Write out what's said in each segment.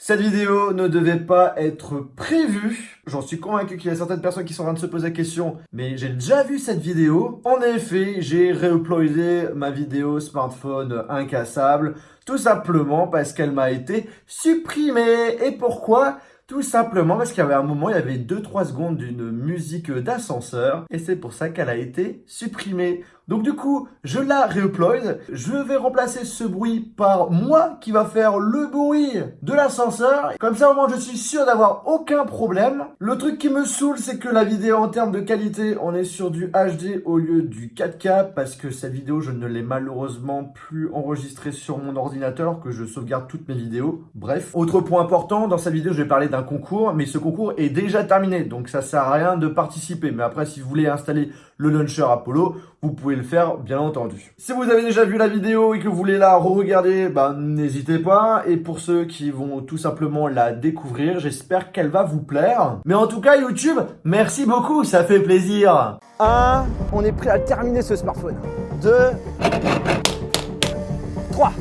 Cette vidéo ne devait pas être prévue. J'en suis convaincu qu'il y a certaines personnes qui sont en train de se poser la question, mais j'ai déjà vu cette vidéo. En effet, j'ai réuploadé ma vidéo smartphone incassable, tout simplement parce qu'elle m'a été supprimée. Et pourquoi ? Tout simplement parce qu'il y avait un moment, il y avait 2-3 secondes d'une musique d'ascenseur et c'est pour ça qu'elle a été supprimée. Donc du coup, je la réupload. Je vais remplacer ce bruit par moi qui va faire le bruit de l'ascenseur. Comme ça, au moins, je suis sûr d'avoir aucun problème. Le truc qui me saoule, c'est que la vidéo en termes de qualité, on est sur du HD au lieu du 4K parce que cette vidéo, je ne l'ai malheureusement plus enregistrée sur mon ordinateur, que je sauvegarde toutes mes vidéos. Bref. Autre point important, dans cette vidéo, je vais parler d'un concours, mais ce concours est déjà terminé, donc ça sert à rien de participer. Mais après, si vous voulez installer le launcher Apollo, vous pouvez le faire, bien entendu. Si vous avez déjà vu la vidéo et que vous voulez la re-regarder, n'hésitez pas. Et pour ceux qui vont tout simplement la découvrir, j'espère qu'elle va vous plaire. Mais en tout cas, YouTube, merci beaucoup, ça fait plaisir. 1, on est prêt à terminer ce smartphone. 2, 3.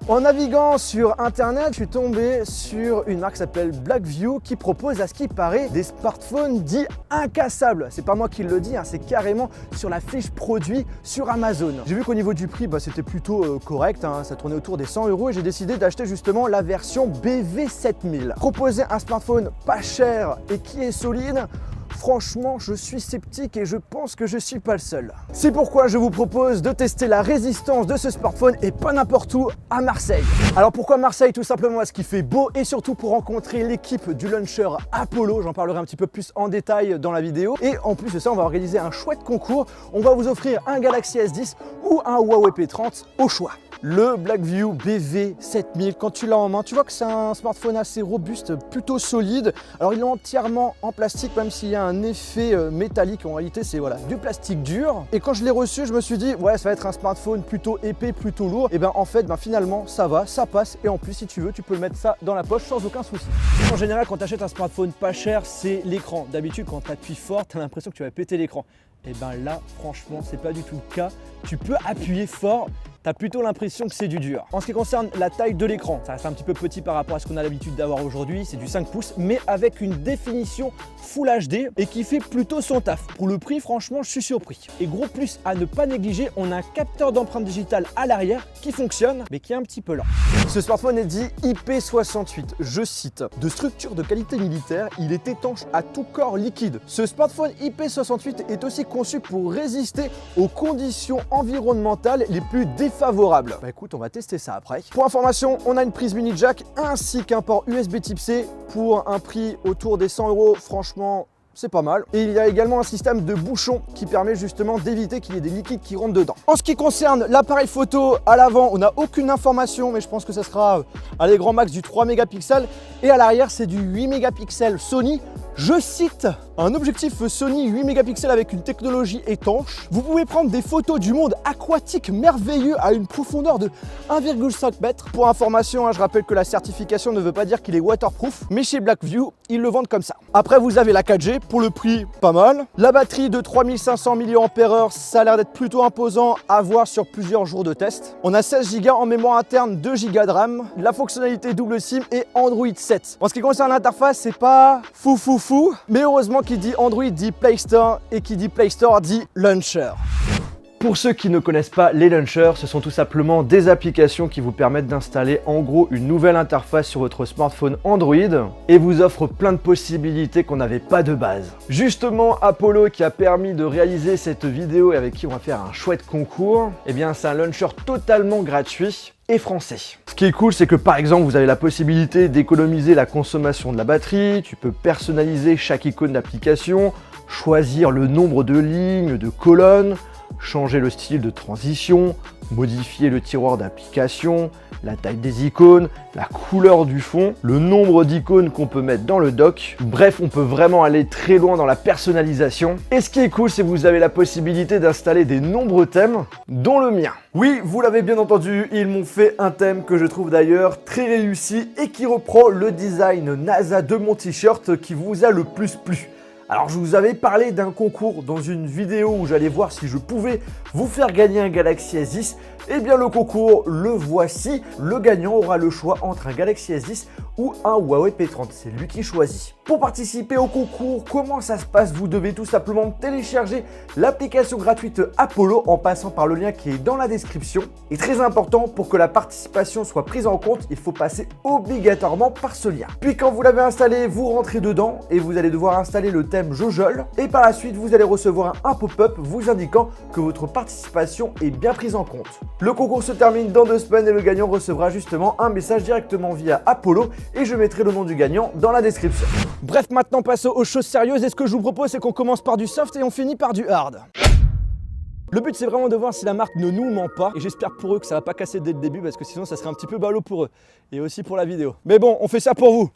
En naviguant sur internet, je suis tombé sur une marque qui s'appelle Blackview qui propose à ce qui paraît des smartphones dits incassables. C'est pas moi qui le dis, c'est carrément sur la fiche produit sur Amazon. J'ai vu qu'au niveau du prix, c'était plutôt correct, ça tournait autour des 100 € et j'ai décidé d'acheter justement la version BV7000. Proposer un smartphone pas cher et qui est solide, franchement, je suis sceptique et je pense que je suis pas le seul. C'est pourquoi je vous propose de tester la résistance de ce smartphone et pas n'importe où, à Marseille. Alors pourquoi Marseille? Tout simplement parce qu'il fait beau et surtout pour rencontrer l'équipe du launcher Apollo. J'en parlerai un petit peu plus en détail dans la vidéo. Et en plus de ça, on va organiser un chouette concours. On va vous offrir un Galaxy S10 ou un Huawei P30 au choix. Le Blackview BV7000, quand tu l'as en main, tu vois que c'est un smartphone assez robuste, plutôt solide. Alors il est entièrement en plastique, même s'il y a un effet métallique. En réalité, c'est du plastique dur. Et quand je l'ai reçu, je me suis dit, ouais, ça va être un smartphone plutôt épais, plutôt lourd. Et en fait, finalement, ça va, ça passe. Et en plus, si tu veux, tu peux le mettre ça dans la poche sans aucun souci. En général, quand tu achètes un smartphone pas cher, c'est l'écran. D'habitude, quand tu appuies fort, tu as l'impression que tu vas péter l'écran. Et là, franchement, c'est pas du tout le cas. Tu peux appuyer fort. T'as plutôt l'impression que c'est du dur. En ce qui concerne la taille de l'écran, ça reste un petit peu petit par rapport à ce qu'on a l'habitude d'avoir aujourd'hui, c'est du 5 pouces, mais avec une définition Full HD et qui fait plutôt son taf. Pour le prix, franchement, je suis surpris. Et gros plus à ne pas négliger, on a un capteur d'empreinte digitale à l'arrière qui fonctionne, mais qui est un petit peu lent. Ce smartphone est dit IP68, je cite, de structure de qualité militaire, il est étanche à tout corps liquide. Ce smartphone IP68 est aussi conçu pour résister aux conditions environnementales les plus défavorables. Écoute, on va tester ça après. Pour information, on a une prise mini jack ainsi qu'un port USB type C pour un prix autour des 100 €. Franchement, c'est pas mal. Et il y a également un système de bouchon qui permet justement d'éviter qu'il y ait des liquides qui rentrent dedans. En ce qui concerne l'appareil photo, à l'avant, on n'a aucune information, mais je pense que ça sera à les grands max du 3 mégapixels. Et à l'arrière, c'est du 8 mégapixels Sony. Je cite, un objectif Sony 8 mégapixels avec une technologie étanche. Vous pouvez prendre des photos du monde aquatique merveilleux à une profondeur de 1,5 mètres. Pour information, je rappelle que la certification ne veut pas dire qu'il est waterproof, mais chez Blackview, ils le vendent comme ça. Après, vous avez la 4G, pour le prix, pas mal. La batterie de 3500 mAh, ça a l'air d'être plutôt imposant à voir sur plusieurs jours de test. On a 16 Go en mémoire interne, 2 Go de RAM, la fonctionnalité double SIM et Android 7. En ce qui concerne l'interface, c'est pas fou, mais heureusement qui dit Android dit Play Store et qui dit Play Store dit Launcher. Pour ceux qui ne connaissent pas les launchers, ce sont tout simplement des applications qui vous permettent d'installer en gros une nouvelle interface sur votre smartphone Android et vous offrent plein de possibilités qu'on n'avait pas de base. Justement, Apollo qui a permis de réaliser cette vidéo et avec qui on va faire un chouette concours, c'est un launcher totalement gratuit et français. Ce qui est cool, c'est que par exemple, vous avez la possibilité d'économiser la consommation de la batterie, tu peux personnaliser chaque icône d'application, choisir le nombre de lignes, de colonnes, changer le style de transition, modifier le tiroir d'application, la taille des icônes, la couleur du fond, le nombre d'icônes qu'on peut mettre dans le dock. Bref, on peut vraiment aller très loin dans la personnalisation. Et ce qui est cool, c'est que vous avez la possibilité d'installer des nombreux thèmes, dont le mien. Oui, vous l'avez bien entendu, ils m'ont fait un thème que je trouve d'ailleurs très réussi et qui reprend le design NASA de mon t-shirt qui vous a le plus plu. Alors je vous avais parlé d'un concours dans une vidéo où j'allais voir si je pouvais vous faire gagner un Galaxy S10. Eh bien le concours, le voici. Le gagnant aura le choix entre un Galaxy S10 ou un Huawei P30. C'est lui qui choisit. Pour participer au concours, comment ça se passe? Vous devez tout simplement télécharger l'application gratuite Apollo en passant par le lien qui est dans la description. Et très important, pour que la participation soit prise en compte, il faut passer obligatoirement par ce lien. Puis quand vous l'avez installé, vous rentrez dedans et vous allez devoir installer le thème Jojol. Et par la suite, vous allez recevoir un pop-up vous indiquant que votre participation est bien prise en compte. Le concours se termine dans 2 semaines et le gagnant recevra justement un message directement via Apollo et je mettrai le nom du gagnant dans la description. Bref, maintenant passons aux choses sérieuses et ce que je vous propose c'est qu'on commence par du soft et on finit par du hard. Le but c'est vraiment de voir si la marque ne nous ment pas et j'espère pour eux que ça va pas casser dès le début parce que sinon ça serait un petit peu ballot pour eux et aussi pour la vidéo. Mais bon, on fait ça pour vous.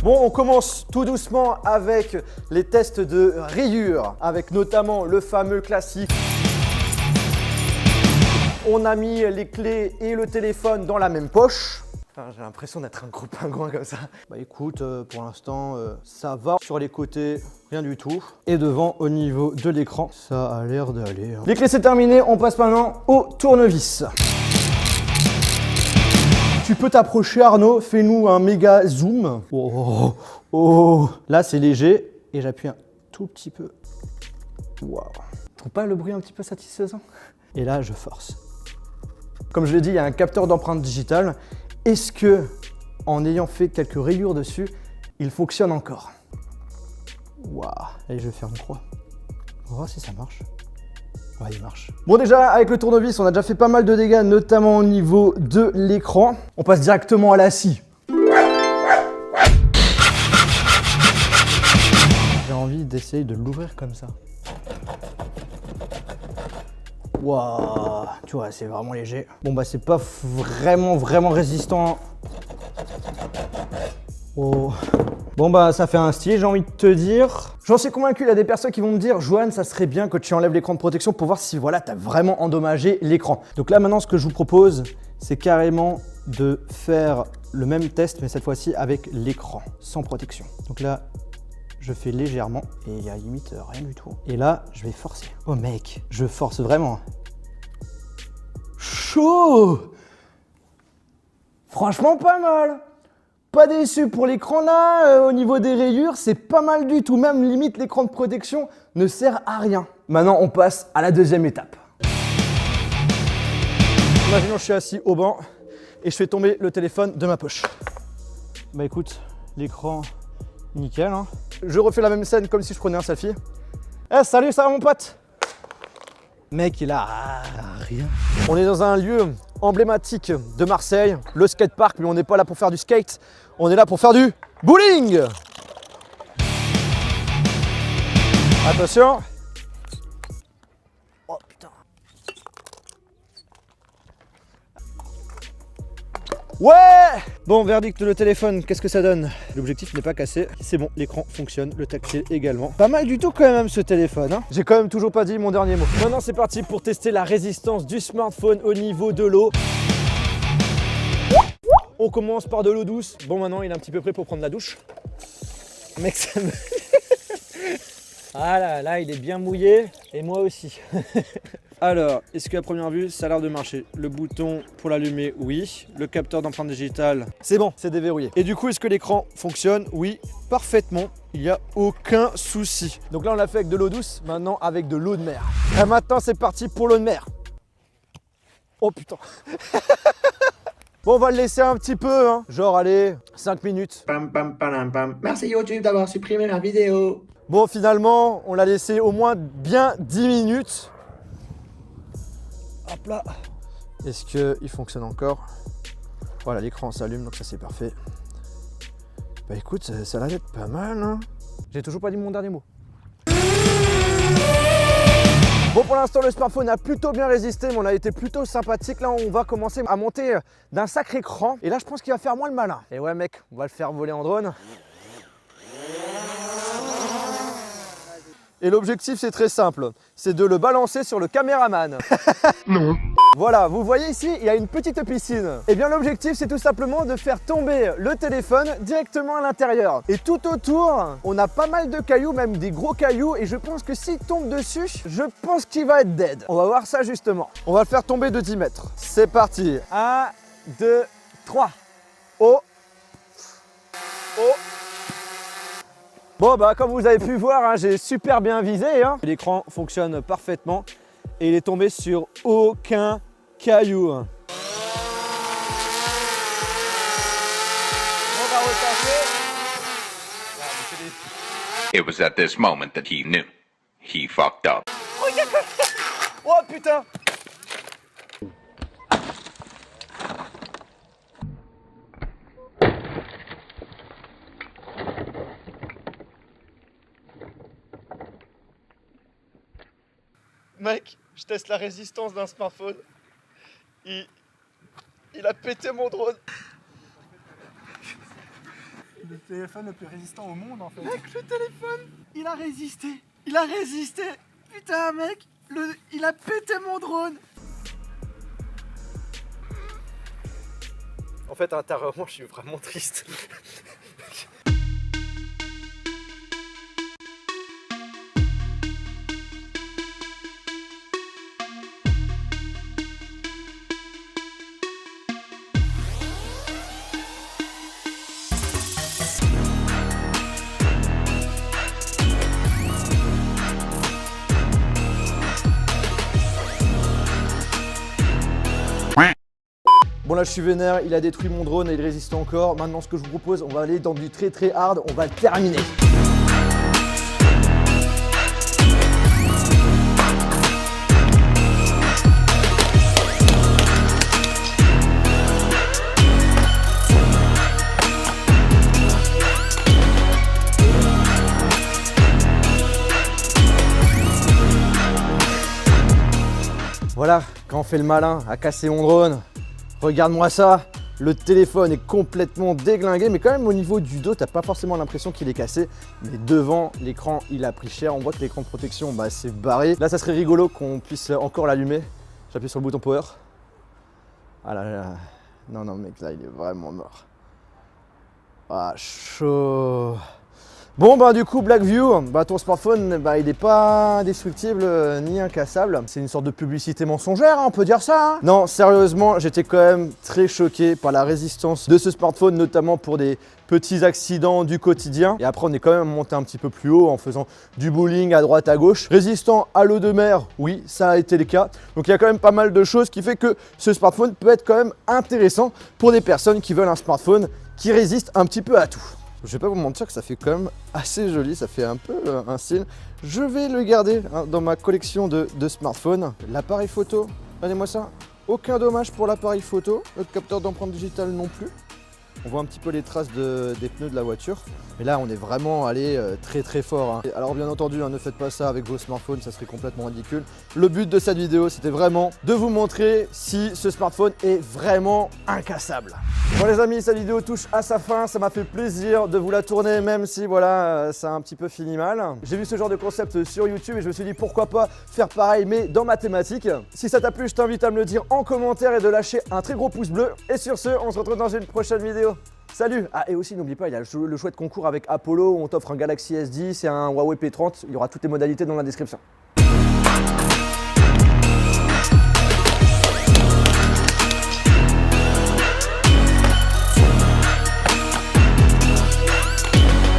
Bon, on commence tout doucement avec les tests de rayures, avec notamment le fameux classique. On a mis les clés et le téléphone dans la même poche. Enfin, j'ai l'impression d'être un gros pingouin comme ça. Bah écoute, pour l'instant, ça va. Sur les côtés, rien du tout. Et devant, au niveau de l'écran, ça a l'air d'aller. Les clés, c'est terminé. On passe maintenant au tournevis. Tu peux t'approcher Arnaud, fais-nous un méga zoom. Oh, oh, oh. Là c'est léger et j'appuie un tout petit peu. Waouh. Tu trouves pas le bruit un petit peu satisfaisant? Et là je force. Comme je l'ai dit, il y a un capteur d'empreinte digitale. Est-ce que, en ayant fait quelques rayures dessus, il fonctionne encore? Waouh. Allez, je vais faire une croix. On va voir si ça marche. Ouais, il marche. Bon, déjà, avec le tournevis, on a déjà fait pas mal de dégâts, notamment au niveau de l'écran. On passe directement à la scie. J'ai envie d'essayer de l'ouvrir comme ça. Waouh, tu vois, c'est vraiment léger. Bon, bah, c'est pas vraiment résistant. Oh. Bon bah ça fait un style, j'ai envie de te dire. J'en suis convaincu, il y a des personnes qui vont me dire Johan, ça serait bien que tu enlèves l'écran de protection pour voir si voilà, tu as vraiment endommagé l'écran. Donc là maintenant ce que je vous propose, c'est carrément de faire le même test mais cette fois-ci avec l'écran, sans protection. Donc là, je fais légèrement et il y a limite rien du tout. Et là, je vais forcer. Oh mec, je force vraiment. Chaud! Franchement pas mal. Pas déçu pour l'écran là, au niveau des rayures, c'est pas mal du tout. Même limite, l'écran de protection ne sert à rien. Maintenant, on passe à la deuxième étape. Imaginons que je suis assis au banc et je fais tomber le téléphone de ma poche. Bah écoute, l'écran, nickel. Hein. Je refais la même scène comme si je prenais un selfie. Eh, salut, ça va mon pote? Mec, il a rien. On est dans un lieu emblématique de Marseille, le skatepark, mais on n'est pas là pour faire du skate, on est là pour faire du bowling. Attention. Oh putain. Ouais! Bon, verdict, le téléphone, qu'est-ce que ça donne? L'objectif n'est pas cassé, c'est bon, l'écran fonctionne, le tactile également. Pas mal du tout quand même ce téléphone, hein. J'ai quand même toujours pas dit mon dernier mot. Maintenant c'est parti pour tester la résistance du smartphone au niveau de l'eau. On commence par de l'eau douce. Bon, maintenant il est un petit peu prêt pour prendre la douche. Mec, ça me... Ah là, il est bien mouillé, et moi aussi. Alors, est-ce qu'à première vue, ça a l'air de marcher? Le bouton pour l'allumer, oui. Le capteur d'empreinte digitale, c'est bon, c'est déverrouillé. Et du coup, est-ce que l'écran fonctionne? Oui, parfaitement. Il n'y a aucun souci. Donc là, on l'a fait avec de l'eau douce, maintenant avec de l'eau de mer. Et maintenant, c'est parti pour l'eau de mer. Oh putain. Bon, on va le laisser un petit peu, hein. Genre, allez, 5 minutes. Pam, pam, pam, pam. Merci YouTube d'avoir supprimé la vidéo. Bon, finalement, on l'a laissé au moins bien 10 minutes. Hop là. Est-ce qu'il fonctionne encore? Voilà, l'écran s'allume, donc ça c'est parfait. Bah écoute, ça a l'air d'être pas mal, hein. J'ai toujours pas dit mon dernier mot. Bon, pour l'instant, le smartphone a plutôt bien résisté, mais on a été plutôt sympathique. Là, on va commencer à monter d'un sacré cran. Et là, je pense qu'il va faire moins le malin. Et ouais, mec, on va le faire voler en drone. Et l'objectif, c'est très simple. C'est de le balancer sur le caméraman. Non. Voilà, vous voyez ici, il y a une petite piscine. Et bien l'objectif, c'est tout simplement de faire tomber le téléphone directement à l'intérieur. Et tout autour, on a pas mal de cailloux, même des gros cailloux. Et je pense que s'il tombe dessus, je pense qu'il va être dead. On va voir ça justement. On va le faire tomber de 10 mètres. C'est parti. 1, 2, 3. Oh. Oh. Bon bah comme vous avez pu voir, hein, j'ai super bien visé. Hein. L'écran fonctionne parfaitement et il est tombé sur aucun caillou. On va repasser. It was at this moment that he knew. He fucked up. Oh putain! Mec, je teste la résistance d'un smartphone. Il a pété mon drone. Le téléphone le plus résistant au monde en fait. Mec, le téléphone, il a résisté. Il a résisté. Putain, mec, il a pété mon drone. En fait, intérieurement, je suis vraiment triste. Bon là je suis vénère, il a détruit mon drone et il résiste encore. Maintenant ce que je vous propose, on va aller dans du très hard, on va le terminer. Voilà, quand on fait le malin à casser mon drone, regarde-moi ça, le téléphone est complètement déglingué, mais quand même au niveau du dos, t'as pas forcément l'impression qu'il est cassé, mais devant l'écran, il a pris cher. On voit que l'écran de protection, bah, c'est barré. Là, ça serait rigolo qu'on puisse encore l'allumer. J'appuie sur le bouton power. Ah là là, non, mec, là, il est vraiment mort. Ah, chaud. Bon bah du coup Blackview, bah ton smartphone bah, il n'est pas indestructible ni incassable. C'est une sorte de publicité mensongère, hein, on peut dire ça. Hein. Non, sérieusement, j'étais quand même très choqué par la résistance de ce smartphone, notamment pour des petits accidents du quotidien. Et après on est quand même monté un petit peu plus haut en faisant du bowling à droite à gauche. Résistant à l'eau de mer, oui, ça a été le cas. Donc il y a quand même pas mal de choses qui fait que ce smartphone peut être quand même intéressant pour des personnes qui veulent un smartphone qui résiste un petit peu à tout. Je vais pas vous mentir que ça fait quand même assez joli, ça fait un peu un style. Je vais le garder hein, dans ma collection de smartphones. L'appareil photo, regardez-moi ça, aucun dommage pour l'appareil photo, le capteur d'empreinte digitale non plus. On voit un petit peu les traces des pneus de la voiture. Mais là, on est vraiment allé très fort. Hein. Alors bien entendu, hein, ne faites pas ça avec vos smartphones, ça serait complètement ridicule. Le but de cette vidéo, c'était vraiment de vous montrer si ce smartphone est vraiment incassable. Bon les amis, cette vidéo touche à sa fin. Ça m'a fait plaisir de vous la tourner, même si voilà, ça a un petit peu fini mal. J'ai vu ce genre de concept sur YouTube et je me suis dit pourquoi pas faire pareil, mais dans ma thématique. Si ça t'a plu, je t'invite à me le dire en commentaire et de lâcher un très gros pouce bleu. Et sur ce, on se retrouve dans une prochaine vidéo. Salut! Ah et aussi n'oublie pas, il y a le chouette concours avec Apollo où on t'offre un Galaxy S10 et un Huawei P30, il y aura toutes les modalités dans la description.